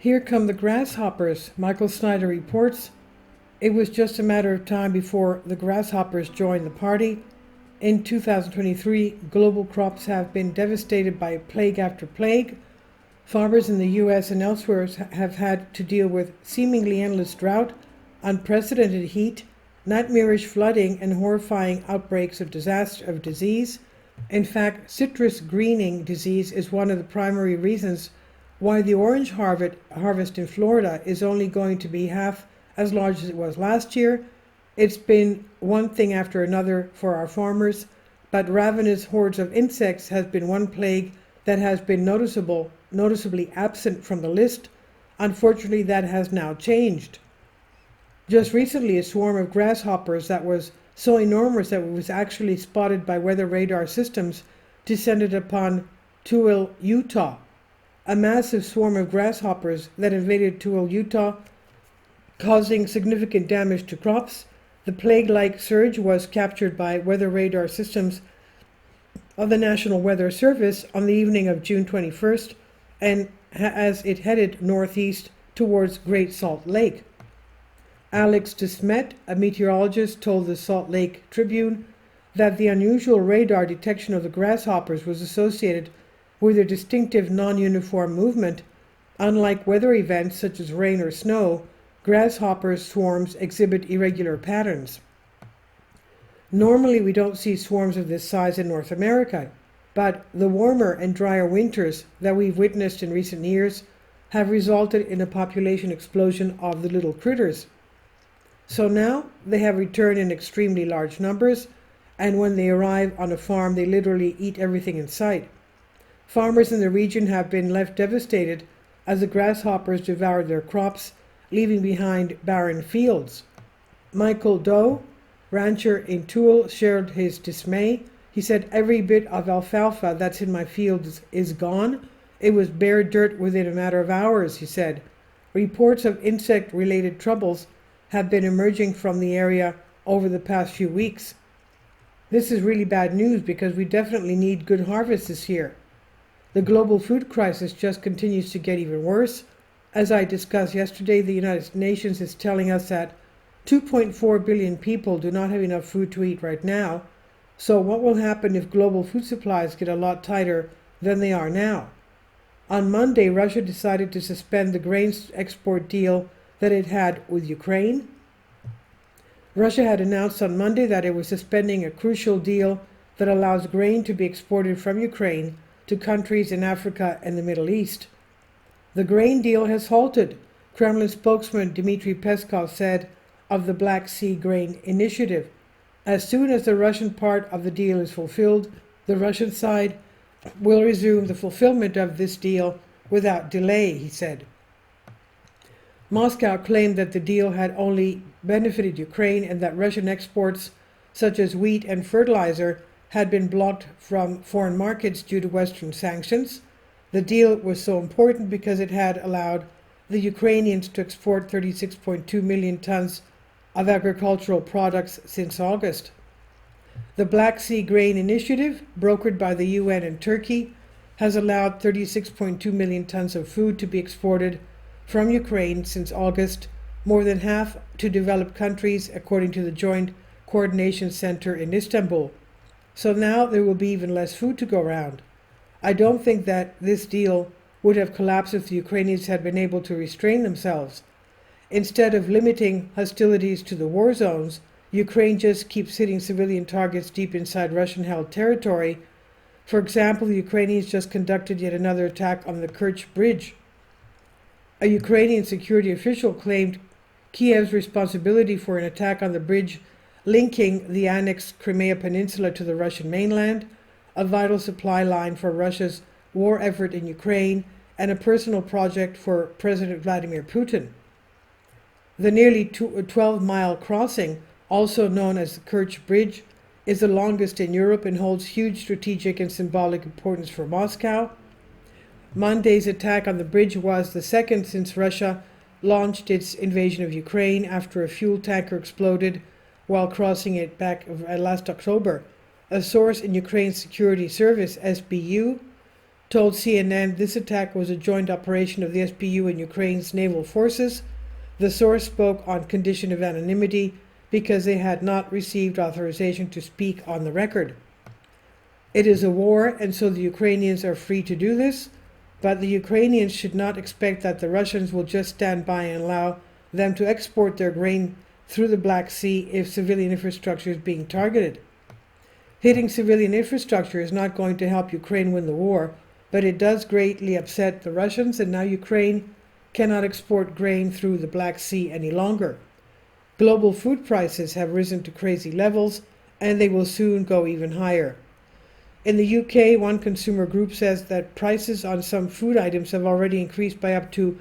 Here come the Grasshoppers, Michael Snyder reports. It was just a matter of time before the Grasshoppers joined the party. In 2023, global crops have been devastated by plague after plague. Farmers in the US and elsewhere have had to deal with seemingly endless drought, unprecedented heat, nightmarish flooding, and horrifying outbreaks of disease. In fact, citrus greening disease is one of the primary reasons why the orange harvest in Florida is only going to be half as large as it was last year. It's been one thing after another for our farmers, but ravenous hordes of insects has been one plague that has been noticeably absent from the list. Unfortunately, that has now changed. Just recently, a swarm of grasshoppers that was so enormous that it was actually spotted by weather radar systems descended upon Tooele, Utah. A massive swarm of grasshoppers that invaded Tooele, Utah, causing significant damage to crops. The plague-like surge was captured by weather radar systems of the National Weather Service on the evening of June 21st, and as it headed northeast towards Great Salt Lake. Alex DeSmet, a meteorologist, told the Salt Lake Tribune that the unusual radar detection of the grasshoppers was associated with their distinctive non-uniform movement. Unlike weather events such as rain or snow, grasshopper swarms exhibit irregular patterns. Normally, we don't see swarms of this size in North America, but the warmer and drier winters that we've witnessed in recent years have resulted in a population explosion of the little critters. So now they have returned in extremely large numbers, and when they arrive on a farm, they literally eat everything in sight. Farmers in the region have been left devastated as the grasshoppers devoured their crops, leaving behind barren fields. Michael Doe, rancher in Tooele, shared his dismay. He said, "Every bit of alfalfa that's in my fields is gone. It was bare dirt within a matter of hours," he said. Reports of insect-related troubles have been emerging from the area over the past few weeks. This is really bad news because we definitely need good harvests this year. The global food crisis just continues to get even worse. As I discussed yesterday, the United Nations is telling us that 2.4 billion people do not have enough food to eat right now. So what will happen if global food supplies get a lot tighter than they are now? On Monday, Russia decided to suspend the grain export deal that it had with Ukraine. Russia had announced on Monday that it was suspending a crucial deal that allows grain to be exported from Ukraine to countries in Africa and the Middle East. The grain deal has halted, Kremlin spokesman Dmitry Peskov said of the Black Sea Grain Initiative. As soon as the Russian part of the deal is fulfilled, the Russian side will resume the fulfillment of this deal without delay, he said. Moscow claimed that the deal had only benefited Ukraine and that Russian exports, such as wheat and fertilizer, had been blocked from foreign markets due to Western sanctions. The deal was so important because it had allowed the Ukrainians to export 36.2 million tons of agricultural products since August. The Black Sea Grain Initiative, brokered by the UN and Turkey, has allowed 36.2 million tons of food to be exported from Ukraine since August, more than half to developed countries, according to the Joint Coordination Center in Istanbul. So now there will be even less food to go around. I don't think that this deal would have collapsed if the Ukrainians had been able to restrain themselves. Instead of limiting hostilities to the war zones, Ukraine just keeps hitting civilian targets deep inside Russian-held territory. For example, the Ukrainians just conducted yet another attack on the Kerch Bridge. A Ukrainian security official claimed Kiev's responsibility for an attack on the bridge linking the annexed Crimea Peninsula to the Russian mainland, a vital supply line for Russia's war effort in Ukraine, and a personal project for President Vladimir Putin. The nearly 12-mile crossing, also known as the Kerch Bridge, is the longest in Europe and holds huge strategic and symbolic importance for Moscow. Monday's attack on the bridge was the second since Russia launched its invasion of Ukraine after a fuel tanker exploded while crossing it back last October. A source in Ukraine's security service, SBU, told CNN this attack was a joint operation of the SBU and Ukraine's naval forces. The source spoke on condition of anonymity because they had not received authorization to speak on the record. It is a war, and so the Ukrainians are free to do this, but the Ukrainians should not expect that the Russians will just stand by and allow them to export their grain through the Black Sea if civilian infrastructure is being targeted. Hitting civilian infrastructure is not going to help Ukraine win the war, but it does greatly upset the Russians, and now Ukraine cannot export grain through the Black Sea any longer. Global food prices have risen to crazy levels, and they will soon go even higher. In the UK, one consumer group says that prices on some food items have already increased by up to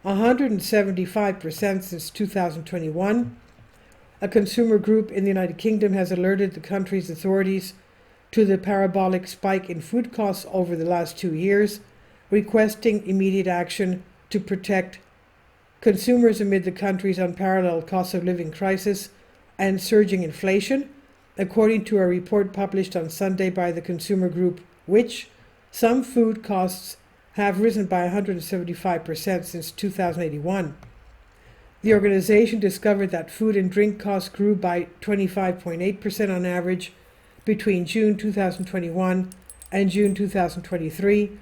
175% since 2021. A consumer group in the United Kingdom has alerted the country's authorities to the parabolic spike in food costs over the last 2 years, requesting immediate action to protect consumers amid the country's unparalleled cost of living crisis and surging inflation, according to a report published on Sunday by the consumer group, which some food costs have risen by 175% since 2081. The organization discovered that food and drink costs grew by 25.8% on average between June 2021 and June 2023,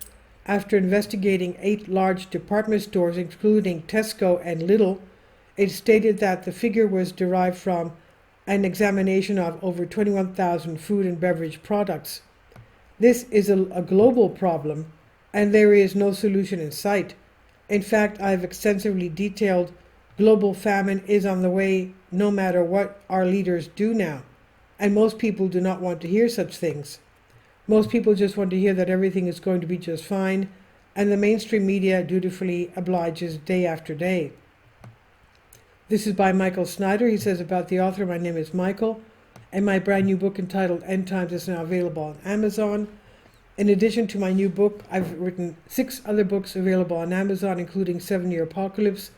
after investigating 8 large department stores, including Tesco and Lidl. It stated that the figure was derived from an examination of over 21,000 food and beverage products. This is a global problem, and there is no solution in sight. In fact, I have extensively detailed global famine is on the way no matter what our leaders do now, and most people do not want to hear such things. Most people just want to hear that everything is going to be just fine, and the mainstream media dutifully obliges day after day. This is by Michael Snyder. He says about the author, my name is Michael, and my brand new book entitled End Times is now available on Amazon. In addition to my new book, I've written 6 other books available on Amazon, including 7-Year Apocalypse,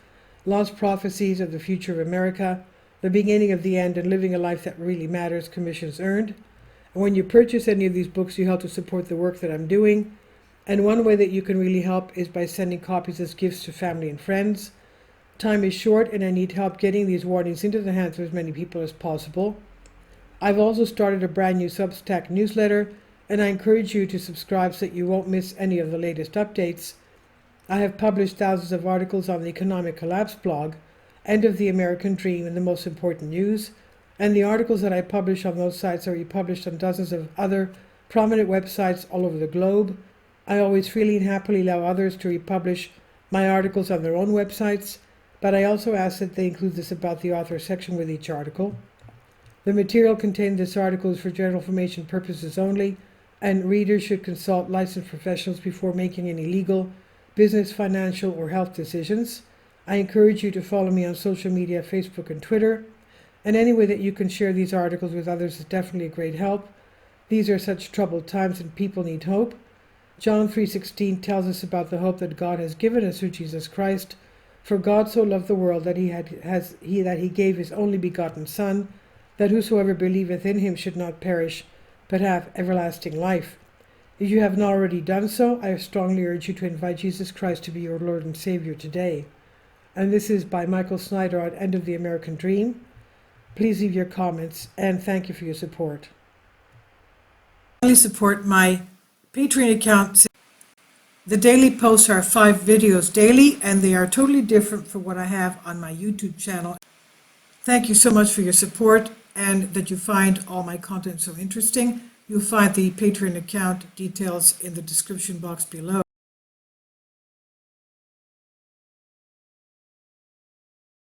Lost Prophecies of the Future of America, The Beginning of the End, and Living a Life That Really Matters, commissions earned. And when you purchase any of these books, you help to support the work that I'm doing. And one way that you can really help is by sending copies as gifts to family and friends. Time is short, and I need help getting these warnings into the hands of as many people as possible. I've also started a brand new Substack newsletter, and I encourage you to subscribe so that you won't miss any of the latest updates. I have published thousands of articles on the Economic Collapse blog, End of the American Dream, and the most important news, and the articles that I publish on those sites are republished on dozens of other prominent websites all over the globe. I always freely and happily allow others to republish my articles on their own websites, but I also ask that they include this about the author section with each article. The material contained in this article is for general information purposes only, and readers should consult licensed professionals before making any legal, business, financial, or health decisions. I encourage you to follow me on social media, Facebook and Twitter, and any way that you can share these articles with others is definitely a great help. These are such troubled times and people need hope. John 3:16 tells us about the hope that God has given us through Jesus Christ. For God so loved the world that he gave his only begotten Son, that whosoever believeth in him should not perish, but have everlasting life. If you have not already done so, I strongly urge you to invite Jesus Christ to be your Lord and Savior today. And this is by Michael Snyder on End of the American Dream. Please leave your comments, and thank you for your support. Please support my Patreon account. The daily posts are 5 videos daily, and they are totally different from what I have on my YouTube channel. Thank you so much for your support, and that you find all my content so interesting. You'll find the Patreon account details in the description box below.